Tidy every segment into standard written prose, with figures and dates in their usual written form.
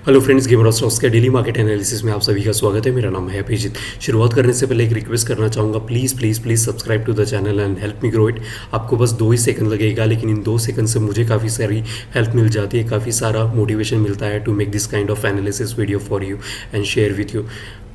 Hello friends, gamer of stocks के daily market analysis में आप सभी का स्वागत है। मेरा नाम है अभिजीत। शुरुआत करने से पहले एक रिक्वेस्ट करना चाहूँगा, please please please subscribe to the channel and help me grow it. आपको बस 2 ही सेकंड लगेगा, लेकिन इन 2 सेकंड से मुझे काफ़ी सारी हेल्प मिल जाती है, काफ़ी सारा मोटिवेशन मिलता है to make this kind of analysis video for you and share with you.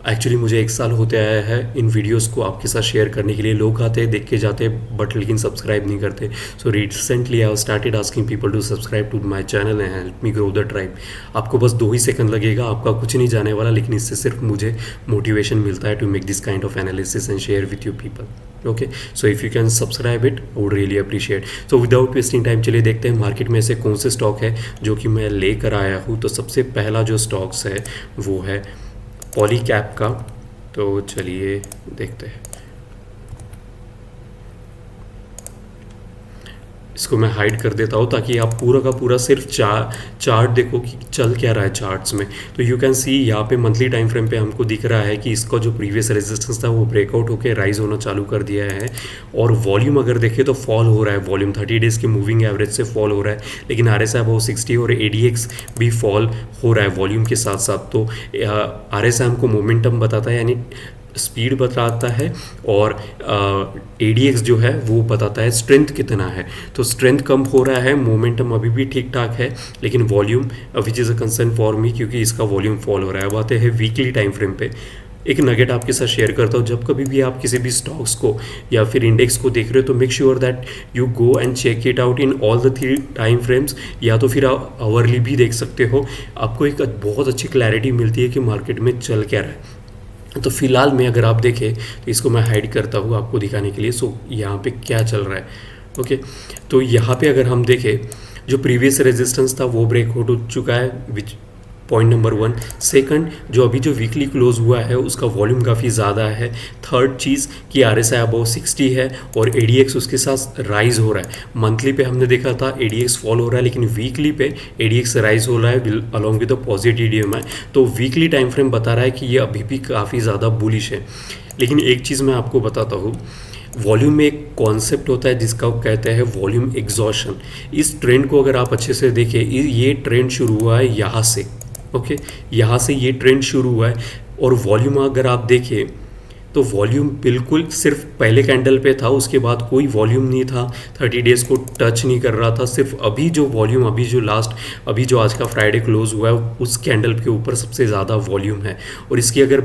Actually मुझे 1 साल होते आया है इन वीडियोस को आपके साथ शेयर करने के लिए। लोग आते हैं, देख के जाते हैं, बट लेकिन सब्सक्राइब नहीं करते। So recently I started asking people to subscribe to my channel and help me grow the tribe. आपको बस 2 ही सेकंड लगेगा, आपका कुछ नहीं जाने वाला, लेकिन इससे सिर्फ मुझे मोटिवेशन मिलता है to make this kind of analysis and share with you people. Okay, so if you can subscribe it, I would really appreciate. So without wasting time चलिए देखते हैं मार्केट में ऐसे कौन से स्टॉक है जो कि मैं लेकर आया हूँ। तो सबसे पहला जो स्टॉक्स है वो है पॉलीकैब का। तो चलिए देखते हैं। इसको मैं हाइड कर देता हूँ ताकि आप पूरा का पूरा सिर्फ चार्ट देखो कि चल क्या रहा है चार्ट्स में। तो यू कैन सी यहाँ पे मंथली टाइम फ्रेम पे हमको दिख रहा है कि इसका जो प्रीवियस रेजिस्टेंस था वो ब्रेकआउट होकर राइज होना चालू कर दिया है। और वॉल्यूम अगर देखें तो फॉल हो रहा है, वॉल्यूम 30 डेज़ के मूविंग एवरेज से फॉल हो रहा है, लेकिन RSI अबव 60 और ADX भी फॉल हो रहा है वॉल्यूम के साथ साथ। तो RSI हमको मोमेंटम बताता है, यानी स्पीड बताता है, और ADX जो है वो बताता है स्ट्रेंथ कितना है। तो स्ट्रेंथ कम हो रहा है, मोमेंटम अभी भी ठीक ठाक है, लेकिन volume which is a concern for me क्योंकि इसका वॉल्यूम फॉल हो रहा है। अब आते हैं वीकली टाइम फ्रेम पे। एक नगेट आपके साथ शेयर करता हूँ, जब कभी भी आप किसी भी स्टॉक्स को या फिर इंडेक्स को देख रहे हो तो make sure that you go and check it out in all the 3 time frames, या तो फिर आप आवरली भी देख सकते हो। आपको एक बहुत अच्छी क्लैरिटी मिलती है कि मार्केट में चल क्या रहा है। तो फिलहाल में अगर आप देखें तो इसको मैं हाइड करता हूँ आपको दिखाने के लिए। सो यहाँ पे क्या चल रहा है। ओके, तो यहाँ पे अगर हम देखें जो प्रीवियस रेजिस्टेंस था वो ब्रेक हो चुका है, विच पॉइंट नंबर 1। सेकंड, जो अभी जो वीकली क्लोज हुआ है उसका वॉल्यूम काफ़ी ज़्यादा है। थर्ड चीज़ कि RSI अबव 60 है और ADX उसके साथ राइज हो रहा है। मंथली पे हमने देखा था ADX फॉल हो रहा है, लेकिन वीकली पे ADX राइज हो रहा है along with the positive DMI। तो वीकली टाइम फ्रेम बता रहा है कि ये अभी भी काफ़ी ज़्यादा बुलिश है। लेकिन एक चीज़ मैं आपको बताता हूँ, वॉल्यूम में एक कॉन्सेप्ट होता है जिसका कहते हैं वॉल्यूम एग्जॉशन। इस ट्रेंड को अगर आप अच्छे से देखें, ये ट्रेंड शुरू हुआ है यहाँ से। ओके, यहाँ से ये ट्रेंड शुरू हुआ है, और वॉल्यूम अगर आप देखें तो वॉल्यूम बिल्कुल सिर्फ पहले कैंडल पे था, उसके बाद कोई वॉल्यूम नहीं था, 30 डेज़ को टच नहीं कर रहा था। सिर्फ अभी जो वॉल्यूम, अभी जो आज का फ्राइडे क्लोज हुआ है उस कैंडल के ऊपर सबसे ज़्यादा वॉल्यूम है। और इसकी अगर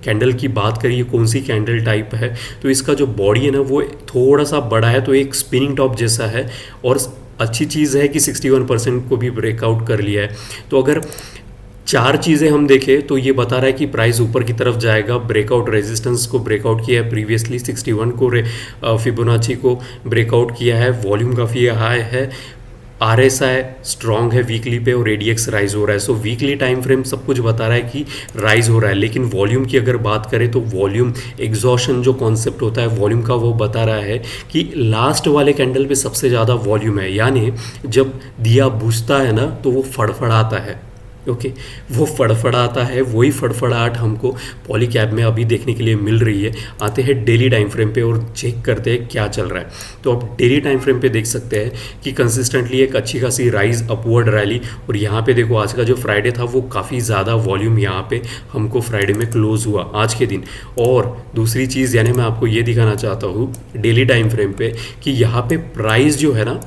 कैंडल की बात करिए कौन सी कैंडल टाइप है, तो इसका जो बॉडी है ना वो थोड़ा सा बड़ा है, तो एक स्पिनिंग टॉप जैसा है। और अच्छी चीज़ है कि 61% को भी ब्रेकआउट कर लिया है। तो अगर 4 चीज़ें हम देखें तो ये बता रहा है कि प्राइस ऊपर की तरफ जाएगा। ब्रेकआउट रेजिस्टेंस को ब्रेकआउट किया है प्रीवियसली, 61 को फिबोनाची को ब्रेकआउट किया है, वॉल्यूम काफ़ी हाई है, RSI स्ट्रॉन्ग है वीकली पे, और ADX राइज हो रहा है। सो वीकली टाइम फ्रेम सब कुछ बता रहा है कि राइज हो रहा है। लेकिन वॉल्यूम की अगर बात करें तो वॉल्यूम एग्जॉशन जो कॉन्सेप्ट होता है वॉल्यूम का, वो बता रहा है कि लास्ट वाले कैंडल पे सबसे ज़्यादा वॉल्यूम है, यानी जब दिया बुझता है ना तो वो फड़फड़ाता है। ओके, वो फड़फड़ाता है, वही फड़फड़ाहट हमको पॉलीकैब में अभी देखने के लिए मिल रही है। आते हैं डेली टाइम फ्रेम पे और चेक करते हैं क्या चल रहा है। तो आप डेली टाइम फ्रेम पे देख सकते हैं कि कंसिस्टेंटली एक अच्छी खासी राइज अपवर्ड रैली, और यहाँ पे देखो आज का जो फ्राइडे था वो काफ़ी ज़्यादा वॉल्यूम यहाँ पे हमको फ्राइडे में क्लोज हुआ आज के दिन। और दूसरी चीज़ यानी मैं आपको ये दिखाना चाहता हूँ डेली टाइम फ्रेम पे कि यहाँ पे प्राइस जो है ना,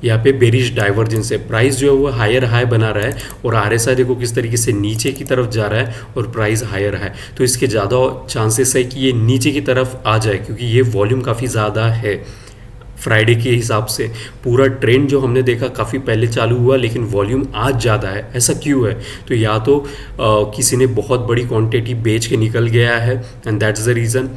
यहाँ पे बेरिश डाइवर्जेंस है, प्राइस जो है वो हायर हाई बना रहा है, और RSI देखो किस तरीके से नीचे की तरफ जा रहा है और प्राइस हायर है। तो इसके ज़्यादा चांसेस है कि ये नीचे की तरफ आ जाए, क्योंकि ये वॉल्यूम काफ़ी ज़्यादा है फ्राइडे के हिसाब से। पूरा ट्रेंड जो हमने देखा काफ़ी पहले चालू हुआ, लेकिन वॉल्यूम आज ज़्यादा है। ऐसा क्यों है? तो या तो किसी ने बहुत बड़ी क्वांटिटी बेच के निकल गया है, and that's the reason.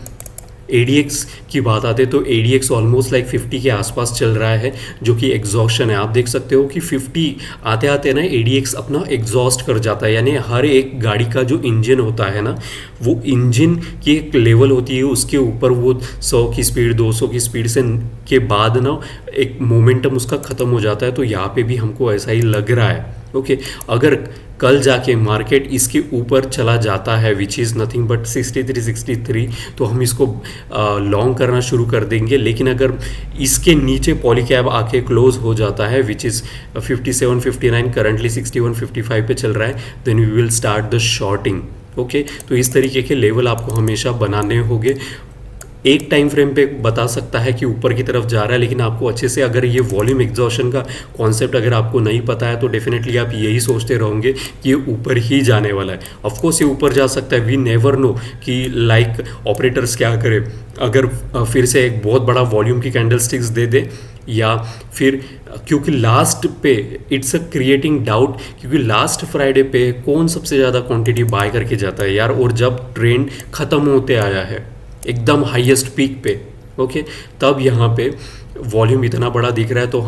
ADX की बात आते तो ADX ऑलमोस्ट लाइक 50 के आसपास चल रहा है, जो कि एग्जॉस्शन है। आप देख सकते हो कि 50 आते आते ना ADX अपना एग्जॉस्ट कर जाता है, यानी हर एक गाड़ी का जो इंजन होता है ना, वो इंजन की एक लेवल होती है, उसके ऊपर वो 100 की स्पीड 200 की स्पीड से के बाद ना एक मोमेंटम उसका ख़त्म हो जाता है। तो यहाँ पे भी हमको ऐसा ही लग रहा है। ओके अगर कल जाके मार्केट इसके ऊपर चला जाता है विच इज़ नथिंग बट 63 तो हम इसको लॉन्ग करना शुरू कर देंगे। लेकिन अगर इसके नीचे पॉलीकैब आके क्लोज हो जाता है विच इज़ 57-59 करंटली 61-55 पे चल रहा है, then we will start the shorting. Okay तो इस तरीके के लेवल आपको हमेशा बनाने होंगे। एक टाइम फ्रेम पे बता सकता है कि ऊपर की तरफ जा रहा है, लेकिन आपको अच्छे से अगर ये वॉल्यूम एग्जॉशन का कॉन्सेप्ट अगर आपको नहीं पता है तो डेफिनेटली आप यही सोचते रहोगे कि ये ऊपर ही जाने वाला है। ऑफकोर्स ये ऊपर जा सकता है, वी नेवर नो कि लाइक ऑपरेटर्स क्या करें, अगर फिर से एक बहुत बड़ा वॉल्यूम की कैंडल स्टिक्स दे दे या फिर क्योंकि लास्ट पे इट्स अ क्रिएटिंग डाउट, क्योंकि लास्ट फ्राइडे पे कौन सबसे ज़्यादा क्वांटिटी बाय करके जाता है यार, और जब ट्रेंड ख़त्म होते आया है एकदम हाईएस्ट पीक पे, ओके तब यहाँ पे वॉल्यूम इतना बड़ा दिख रहा है तो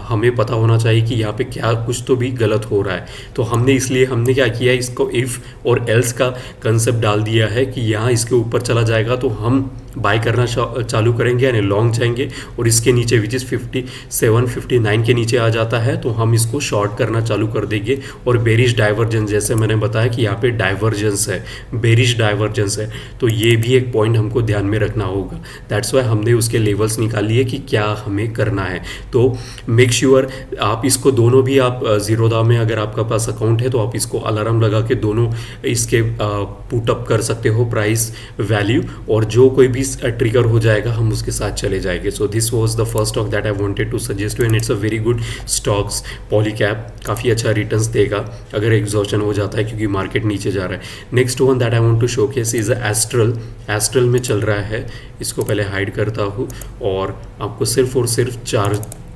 हमें पता होना चाहिए कि यहाँ पे क्या कुछ तो भी गलत हो रहा है। तो हमने क्या किया, इसको इफ़ और एल्स का कंसेप्ट डाल दिया है कि यहाँ इसके ऊपर चला जाएगा तो हम बाय करना चालू करेंगे यानी लॉन्ग जाएंगे, और इसके नीचे विच इज़ 57-59 के नीचे आ जाता है तो हम इसको शॉर्ट करना चालू कर देंगे। और बेरिश डाइवर्जेंस, जैसे मैंने बताया कि यहाँ पे डाइवर्जेंस है, बेरिश डाइवर्जेंस है, तो ये भी एक पॉइंट हमको ध्यान में रखना होगा। दैट्स वाई हमने उसके लेवल्स निकाल लिए कि क्या हमें करना है। तो मेक श्योर आप इसको दोनों भी आप जीरोधा में अगर आपका पास अकाउंट है तो आप इसको अलार्म लगा के दोनों इसके पुट अप कर सकते हो प्राइस वैल्यू, और जो कोई भी ट्रिगर हो जाएगा हम उसके साथ चले जाएंगे। So this was the first stock that I wanted to suggest you and it's a very good stocks. Polycab काफ़ी अच्छा रिटर्न्स देगा अगर एग्जॉशन हो जाता है क्योंकि मार्केट नीचे जा रहा है। Next one that I want to showcase is Astral. Astral में चल रहा है, इसको पहले हाइड करता हूँ और आपको सिर्फ और सिर्फ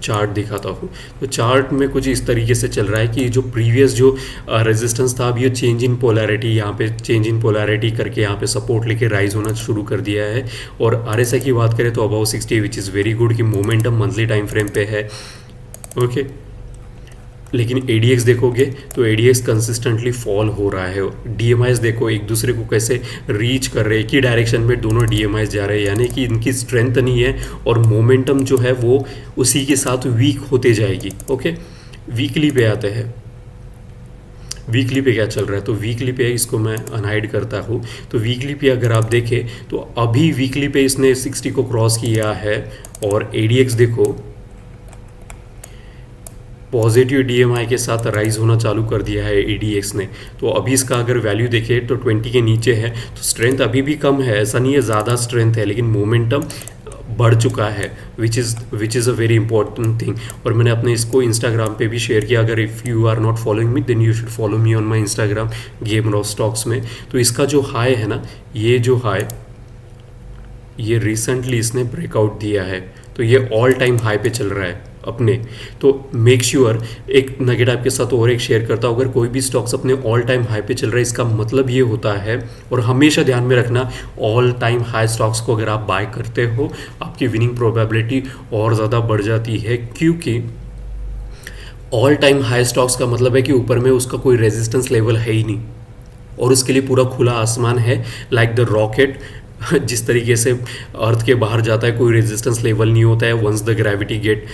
चार्ट दिखाता हूँ। तो चार्ट में कुछ इस तरीके से चल रहा है कि जो प्रीवियस जो रेजिस्टेंस था, अब ये चेंज इन पोलैरिटी, यहाँ पे चेंज इन पोलैरिटी करके यहाँ पे सपोर्ट लेके राइज होना शुरू कर दिया है। और आरएसआई की बात करें तो about 60 which is very good कि मोमेंटम मंथली टाइम फ्रेम पे है। ओके लेकिन एडीएक्स देखोगे तो एडीएक्स कंसिस्टेंटली फॉल हो रहा है। डीएमआईज देखो एक दूसरे को कैसे रीच कर रहे हैं, की डायरेक्शन में दोनों डीएमआईज जा रहे हैं, यानी कि इनकी स्ट्रेंथ नहीं है और मोमेंटम जो है वो उसी के साथ वीक होते जाएगी। ओके वीकली पे आते हैं, वीकली पे क्या चल रहा है, तो वीकली पे इसको मैं अनहाइड करता हूँ। तो वीकली पे अगर आप देखें तो अभी वीकली पे इसने 60 को क्रॉस किया है और एडीएक्स देखो पॉजिटिव डीएमआई के साथ राइज होना चालू कर दिया है एडीएक्स ने। तो अभी इसका अगर वैल्यू देखें तो 20 के नीचे है, तो स्ट्रेंथ अभी भी कम है, ऐसा नहीं है ज़्यादा स्ट्रेंथ है, लेकिन मोमेंटम बढ़ चुका है which is a very important thing. और मैंने अपने इसको इंस्टाग्राम पे भी शेयर किया, अगर if you are not following me then you should follow me on my Instagram game raw stocks में। तो इसका जो हाई है ना, ये जो हाई ये रिसेंटली इसने ब्रेकआउट दिया है, तो ये ऑल टाइम हाई पे चल रहा है अपने। तो मेक श्योर एक नगेट आपके साथ और एक शेयर करता हूँ, अगर कोई भी स्टॉक्स अपने ऑल टाइम हाई पे चल रहा है इसका मतलब ये होता है, और हमेशा ध्यान में रखना ऑल टाइम हाई स्टॉक्स को अगर आप बाय करते हो आपकी विनिंग प्रोबेबिलिटी और ज़्यादा बढ़ जाती है, क्योंकि ऑल टाइम हाई स्टॉक्स का मतलब है कि ऊपर में उसका कोई रेजिस्टेंस लेवल है ही नहीं और उसके लिए पूरा खुला आसमान है। लाइक द रॉकेट जिस तरीके से अर्थ के बाहर जाता है कोई रेजिस्टेंस लेवल नहीं होता है once the gravity get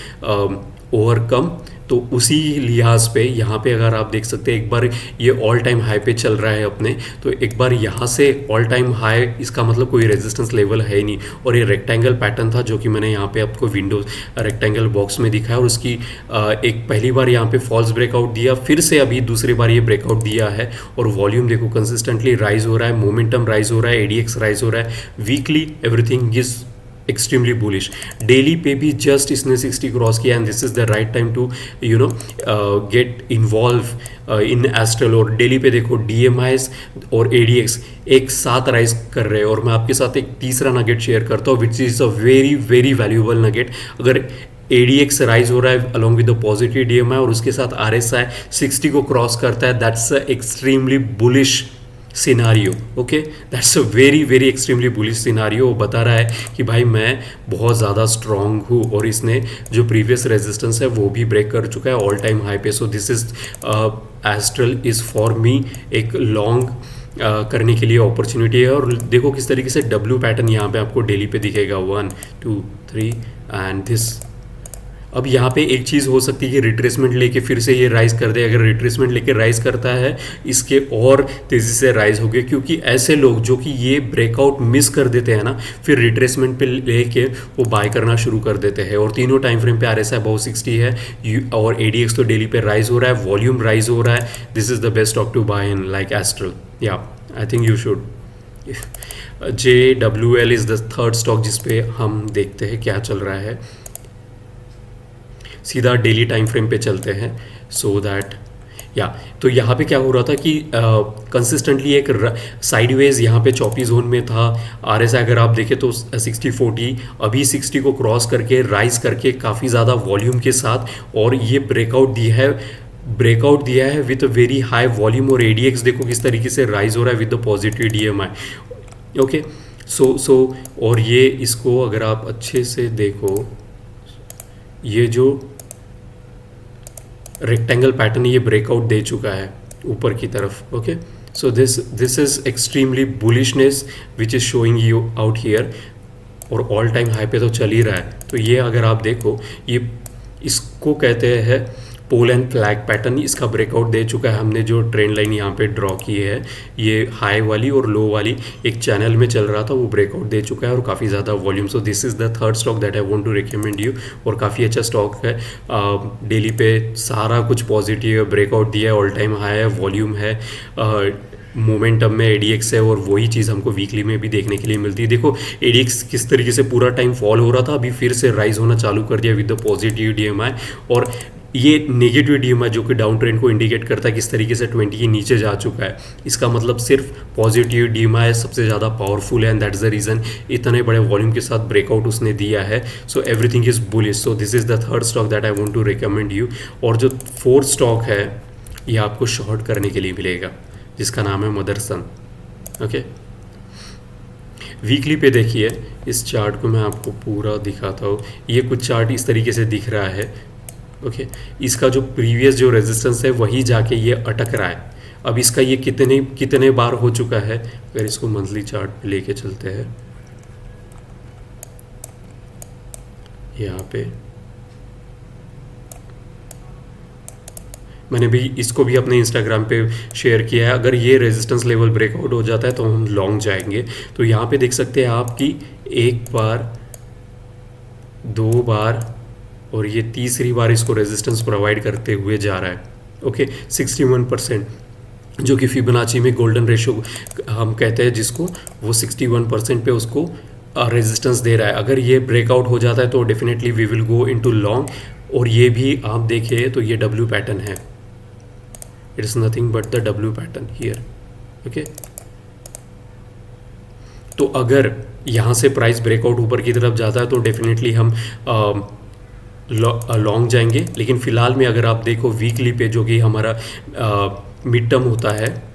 overcome, तो उसी लिहाज पे यहाँ पे अगर आप देख सकते हैं एक बार ये ऑल टाइम हाई पे चल रहा है अपने, तो एक बार यहाँ से ऑल टाइम हाई, इसका मतलब कोई रेजिस्टेंस लेवल है ही नहीं। और ये रेक्टेंगल पैटर्न था जो कि मैंने यहाँ पे आपको विंडोज रेक्टेंगल बॉक्स में दिखाया, और उसकी एक पहली बार यहाँ पे फॉल्स ब्रेकआउट दिया, फिर से अभी दूसरी बार ये ब्रेकआउट दिया है, और वॉल्यूम देखो कंसिस्टेंटली राइज हो रहा है, मोमेंटम राइज हो रहा है, एडीएक्स राइज हो रहा है, weekly everything is extremely bullish. Daily पे भी जस्ट इसने 60 क्रॉस किया and this is the right time to you know get involve in Astral. और डेली पे देखो डीएमआईज और एडीएक्स एक साथ राइज कर रहे हैं। और मैं आपके साथ एक तीसरा नगेट शेयर करता हूँ which is a very very valuable nugget. अगर एडीएक्स राइज हो रहा है along with the positive DMI और उसके साथ आरएसआई 60 को क्रॉस करता है, that's a extremely bullish scenario. Okay that's a very very extremely bullish scenario. वो बता रहा है कि भाई मैं बहुत ज़्यादा स्ट्रॉन्ग हूँ और इसने जो प्रीवियस रेजिस्टेंस है वो भी ब्रेक कर चुका है ऑल टाइम हाई पे। So this is astral is for me एक लॉन्ग करने के लिए अपॉर्चुनिटी है। और देखो किस तरीके से डब्ल्यू पैटर्न यहाँ पे आपको डेली पे दिखेगा 1 2 3 एंड दिस अब यहाँ पे एक चीज़ हो सकती है कि रिट्रेसमेंट लेके फिर से ये राइज कर दे। अगर रिट्रेसमेंट लेके राइज करता है, इसके और तेज़ी से राइज हो गए, क्योंकि ऐसे लोग जो कि ये ब्रेकआउट मिस कर देते हैं ना, फिर रिट्रेसमेंट पे लेके वो बाय करना शुरू कर देते हैं। और तीनों टाइम फ्रेम पे RSI बहुत 60 है और ADX तो डेली पे राइज हो रहा है, वॉल्यूम राइज हो रहा है। This is the best stock to buy in like Astral. Yeah I think you should. JWL is the third stock जिस पे हम देखते हैं क्या चल रहा है। सीधा डेली टाइम फ्रेम पे चलते हैं सो दैट या तो यहाँ पे क्या हो रहा था कि कंसिस्टेंटली एक साइडवेज यहाँ पे चौपी जोन में था। RSI अगर आप देखें तो 60-40 अभी 60 को क्रॉस करके राइज करके काफ़ी ज़्यादा वॉल्यूम के साथ और ये ब्रेकआउट दिया है विद वेरी हाई वॉल्यूम। और ADX देखो किस तरीके से राइज हो रहा है with the positive DMI। Okay so और ये इसको अगर आप अच्छे से देखो, ये जो रेक्टेंगल पैटर्न ये ब्रेकआउट दे चुका है ऊपर की तरफ। Okay so this is extremely bullishness which is showing you out here, और ऑल टाइम हाई पे तो चल ही रहा है। तो ये अगर आप देखो, ये इसको कहते हैं पोल एंड फ्लैग पैटर्न। इसका ब्रेकआउट दे चुका है। हमने जो ट्रेंड लाइन यहाँ पे ड्रॉ की है, ये हाई वाली और लो वाली एक चैनल में चल रहा था, वो ब्रेकआउट दे चुका है और काफ़ी ज़्यादा volume. So this is the third stock that I want to recommend you, और काफ़ी अच्छा स्टॉक है। डेली पे सारा कुछ पॉजिटिव है, ब्रेकआउट दिया है, ऑल टाइम हाई है, वॉल्यूम है, मोमेंटम में ADX है, और वही चीज़ हमको वीकली में भी देखने के लिए मिलती है। देखो ADX किस तरीके से पूरा टाइम फॉल हो रहा था, अभी फिर से राइज होना चालू कर दिया विद द पॉजिटिव DMI। और ये नेगेटिव DMI जो कि डाउन ट्रेंड को इंडिकेट करता है किस तरीके से 20 के नीचे जा चुका है। इसका मतलब सिर्फ पॉजिटिव DMI सबसे ज़्यादा पावरफुल है, एंड दैट्स द रीज़न इतने बड़े वॉल्यूम के साथ ब्रेकआउट उसने दिया है। So everything is bullish. So this is the third stock that I want to recommend you. और जो फोर्थ स्टॉक है ये आपको शॉर्ट करने के लिए मिलेगा, जिसका नाम है मदरसन। ओके वीकली पे देखिए, इस चार्ट को मैं आपको पूरा दिखाता हूँ। ये कुछ चार्ट इस तरीके से दिख रहा है। ओके इसका जो प्रीवियस जो रेजिस्टेंस है वही जाके ये अटक रहा है। अब इसका ये कितने बार हो चुका है, अगर इसको मंथली चार्ट पे लेके चलते हैं, यहाँ पे मैंने भी इसको भी अपने इंस्टाग्राम पे शेयर किया है। अगर ये रेजिस्टेंस लेवल ब्रेकआउट हो जाता है तो हम लॉन्ग जाएंगे। तो यहाँ पे देख सकते हैं आप कि एक बार, दो बार और ये तीसरी बार इसको रेजिस्टेंस प्रोवाइड करते हुए जा रहा है। ओके 61%, जो कि फिबोनाची में गोल्डन रेशियो हम कहते हैं जिसको, वो 61% पे उसको रेजिस्टेंस दे रहा है। अगर ये ब्रेकआउट हो जाता है तो definitely we will go into long. और ये भी आप देखें तो ये W पैटर्न है, it is nothing but the W pattern here. Okay तो अगर यहाँ से प्राइस ब्रेकआउट ऊपर की तरफ जाता है तो डेफिनेटली हम लॉन्ग जाएंगे। लेकिन फ़िलहाल में अगर आप देखो वीकली पे, जो कि हमारा मिड टर्म होता है,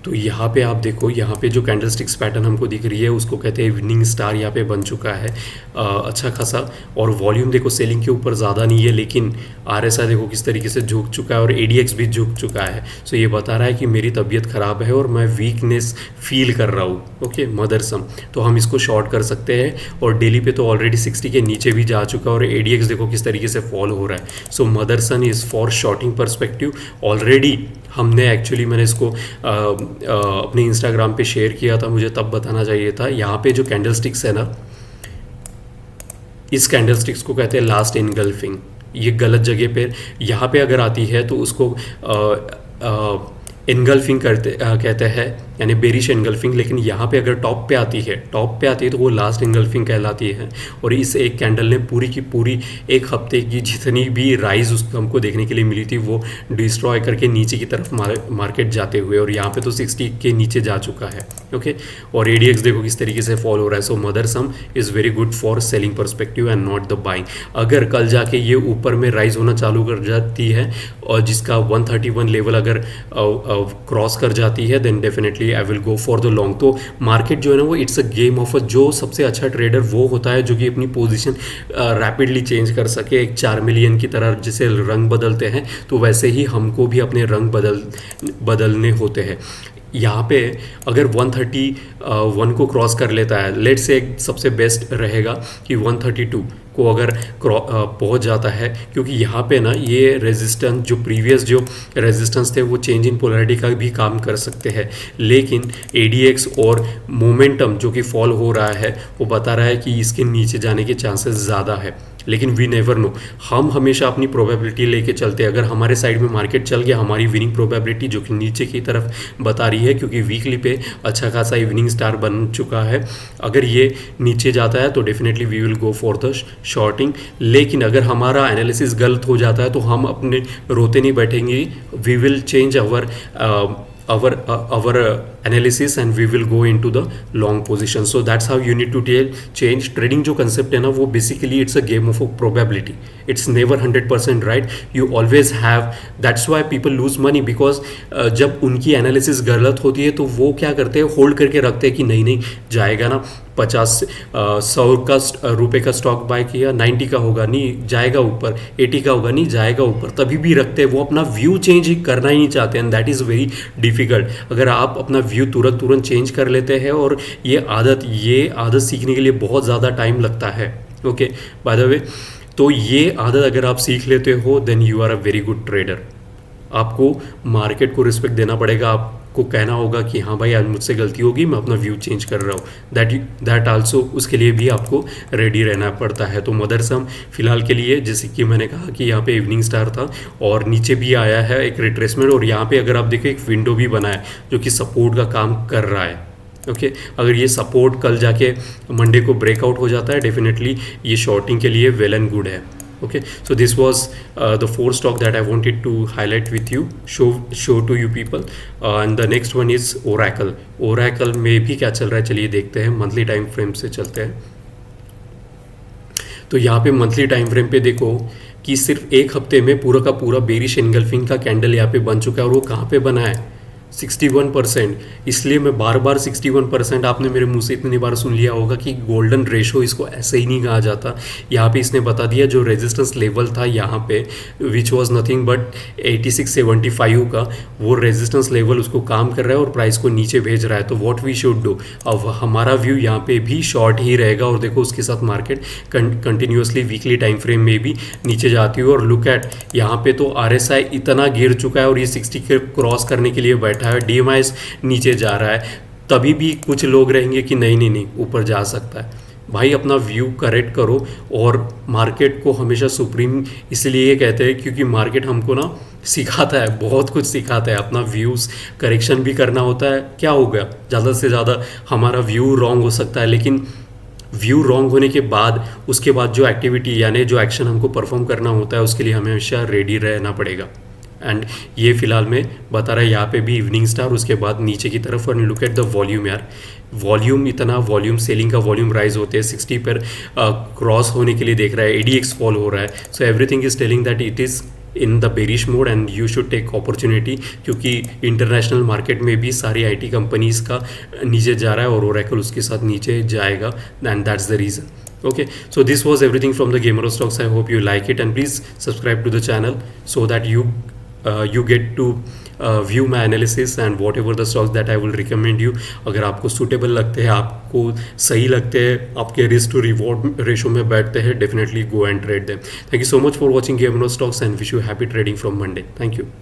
तो यहाँ पे आप देखो, यहाँ पे जो कैंडलस्टिक्स पैटर्न हमको दिख रही है उसको कहते हैं विनिंग स्टार। यहाँ पे बन चुका है अच्छा खासा, और वॉल्यूम देखो सेलिंग के ऊपर ज़्यादा नहीं है, लेकिन RSI देखो किस तरीके से झुक चुका है और ADX भी झुक चुका है। सो ये बता रहा है कि मेरी तबीयत ख़राब है और मैं वीकनेस फील कर रहा हूँ। ओके मदरसम, तो हम इसको शॉर्ट कर सकते हैं। और डेली पे तो ऑलरेडी 60 के नीचे भी जा चुका है और ADX देखो किस तरीके से फॉल हो रहा है। So Motherson is for shorting perspective. Already हमने एक्चुअली मैंने इसको अपने इंस्टाग्राम पे शेयर किया था, मुझे तब बताना चाहिए था। यहाँ पे जो कैंडलस्टिक्स है ना, इस कैंडलस्टिक्स को कहते हैं लास्ट इनगल्फिंग। ये गलत जगह पे यहाँ पे अगर आती है तो उसको इनगल्फिंग कहते हैं, यानी बेरिश इनगल्फिंग। लेकिन यहाँ पे अगर टॉप पे आती है तो वो लास्ट इनगल्फिंग कहलाती है। और इस एक कैंडल ने पूरी की पूरी एक हफ्ते की जितनी भी राइज उसको हमको देखने के लिए मिली थी वो डिस्ट्रॉय करके नीचे की तरफ मार्केट जाते हुए, और यहाँ पे तो 60 के नीचे जा चुका है। ओके और ADX देखो किस तरीके से फॉल हो रहा है। So Motherson is very good for selling perspective and not the buying. अगर कल जाके ये ऊपर में राइज होना चालू कर जाती है और जिसका 131 लेवल अगर क्रॉस कर जाती है, then definitely I will go for the long. तो मार्केट जो है ना वो इट्स अ गेम ऑफ जो सबसे अच्छा ट्रेडर वो होता है जो कि अपनी पोजीशन रैपिडली चेंज कर सके, एक चार्मिलियन की तरह जैसे रंग बदलते हैं, तो वैसे ही हमको भी अपने रंग बदलने होते हैं। यहाँ पे अगर 131 को क्रॉस कर लेता है, लेट्स से सबसे बेस्ट रहेगा कि 132 को अगर पहुंच जाता है, क्योंकि यहाँ पे ना ये रेजिस्टेंस जो प्रीवियस जो रेजिस्टेंस थे वो चेंज इन पोलैरिटी का भी काम कर सकते हैं, लेकिन एडीएक्स और मोमेंटम जो कि फॉल हो रहा है वो बता रहा है कि इसके नीचे जाने के चांसेस ज़्यादा है। लेकिन वी नेवर नो, हम हमेशा अपनी प्रोबेबिलिटी लेके चलते हैं। अगर हमारे साइड में मार्केट चल गया, हमारी विनिंग प्रोबेबिलिटी जो कि नीचे की तरफ बता रही है, क्योंकि वीकली पे अच्छा खासा इवनिंग स्टार बन चुका है, अगर ये नीचे जाता है तो definitely we will go for the shorting. लेकिन अगर हमारा एनालिसिस गलत हो जाता है तो हम अपने रोते नहीं बैठेंगे, we will change our analysis and we will go into the long position. So that's how you need to change trading. जो concept है ना वो basically it's a game of a probability. It's never 100% right. You always have, that's why people lose money because जब उनकी analysis गलत होती है तो वो क्या करते हैं, होल्ड करके रखते हैं कि नहीं नहीं जाएगा ना, 100 रुपए का स्टॉक बाय किया, 90 का होगा नहीं जाएगा ऊपर, 80 का होगा नहीं जाएगा ऊपर, तभी भी रखते हैं। वो अपना व्यू चेंज करना ही नहीं चाहते हैं, दैट इज़ वेरी डिफिकल्ट। अगर आप अपना व्यू तुरंत चेंज कर लेते हैं, और ये आदत सीखने के लिए बहुत ज़्यादा टाइम लगता है, ओके बाय द वे। तो ये आदत अगर आप सीख लेते हो then you are a very good trader. आपको मार्केट को रिस्पेक्ट देना पड़ेगा, आपको कहना होगा कि हाँ भाई आज मुझसे गलती होगी, मैं अपना व्यू चेंज कर रहा हूँ। दैट आल्सो, उसके लिए भी आपको रेडी रहना पड़ता है। तो मदरसम फिलहाल के लिए, जैसे कि मैंने कहा कि यहाँ पे इवनिंग स्टार था और नीचे भी आया है एक रिट्रेसमेंट, और यहाँ पे अगर आप देखें एक विंडो भी बना है जो कि सपोर्ट का काम कर रहा है, ओके अगर ये सपोर्ट कल जाके मंडे को ब्रेकआउट हो जाता है, डेफिनेटली ये शॉर्टिंग के लिए वेल एंड गुड है। Okay, so this was the 4 stock that I wanted to highlight with you, show to you people, and the next one is Oracle में भी क्या चल रहा है चलिए देखते हैं। मंथली टाइम फ्रेम से चलते हैं। तो यहाँ पे मंथली टाइम फ्रेम पे देखो कि सिर्फ एक हफ्ते में पूरा का पूरा बेरिश एनगल्फिंग का कैंडल यहाँ पे बन चुका है, और वो कहाँ पे बना है, 61%। इसलिए मैं बार बार 61%, आपने मेरे मुंह से इतनी बार सुन लिया होगा कि गोल्डन रेशो इसको ऐसे ही नहीं कहा जाता। यहाँ पे इसने बता दिया जो रेजिस्टेंस लेवल था यहाँ पे, विच वाज नथिंग बट 8675 का, वो रेजिस्टेंस लेवल उसको काम कर रहा है और प्राइस को नीचे भेज रहा है। तो व्हाट वी शुड डू, अब हमारा व्यू यहाँ पे भी शॉर्ट ही रहेगा। और देखो उसके साथ market continuously weekly time frame में भी नीचे जाती है। और लुक एट यहाँ पे तो RSI इतना गिर चुका है और ये 60 के क्रॉस करने के लिए बैठा है, DMIs नीचे जा रहा है, तभी भी कुछ लोग रहेंगे कि नहीं ऊपर जा सकता है। भाई अपना व्यू करेक्ट करो, और मार्केट को हमेशा सुप्रीम इसलिए कहते हैं क्योंकि मार्केट हमको ना सिखाता है, बहुत कुछ सिखाता है। अपना व्यूज़ करेक्शन भी करना होता है। क्या हो गया, ज़्यादा से ज़्यादा हमारा व्यू रॉन्ग हो सकता है, लेकिन व्यू रॉन्ग होने के बाद उसके बाद जो एक्टिविटी यानी जो एक्शन हमको परफॉर्म करना होता है उसके लिए हमें हमेशा रेडी रहना पड़ेगा। एंड ये फिलहाल में बता रहा है यहाँ पे भी इवनिंग स्टार, उसके बाद नीचे की तरफ। और लुक एट द वॉल्यूम यार, वॉल्यूम सेलिंग का वॉल्यूम राइज होते हैं 60 पर क्रॉस होने के लिए देख रहा है, ADX फॉल हो रहा है। So everything is telling that it is in the bearish mode and you should take opportunity, क्योंकि इंटरनेशनल मार्केट में भी सारी IT कंपनीज का नीचे जा रहा है और ओरेकल उसके साथ नीचे जाएगा, and that's the reason. Okay, so this was everything from the Gamer of Stocks. I hope you like it, and please subscribe to the channel so that you get to view my analysis and whatever the stocks that I will recommend you. अगर आपको suitable लगते हैं, आपको सही लगते हैं, आपके risk to reward ratio में बैठते हैं, definitely go and trade them. Thank you so much for watching Gamer of Stocks and wish you happy trading from Monday. Thank you.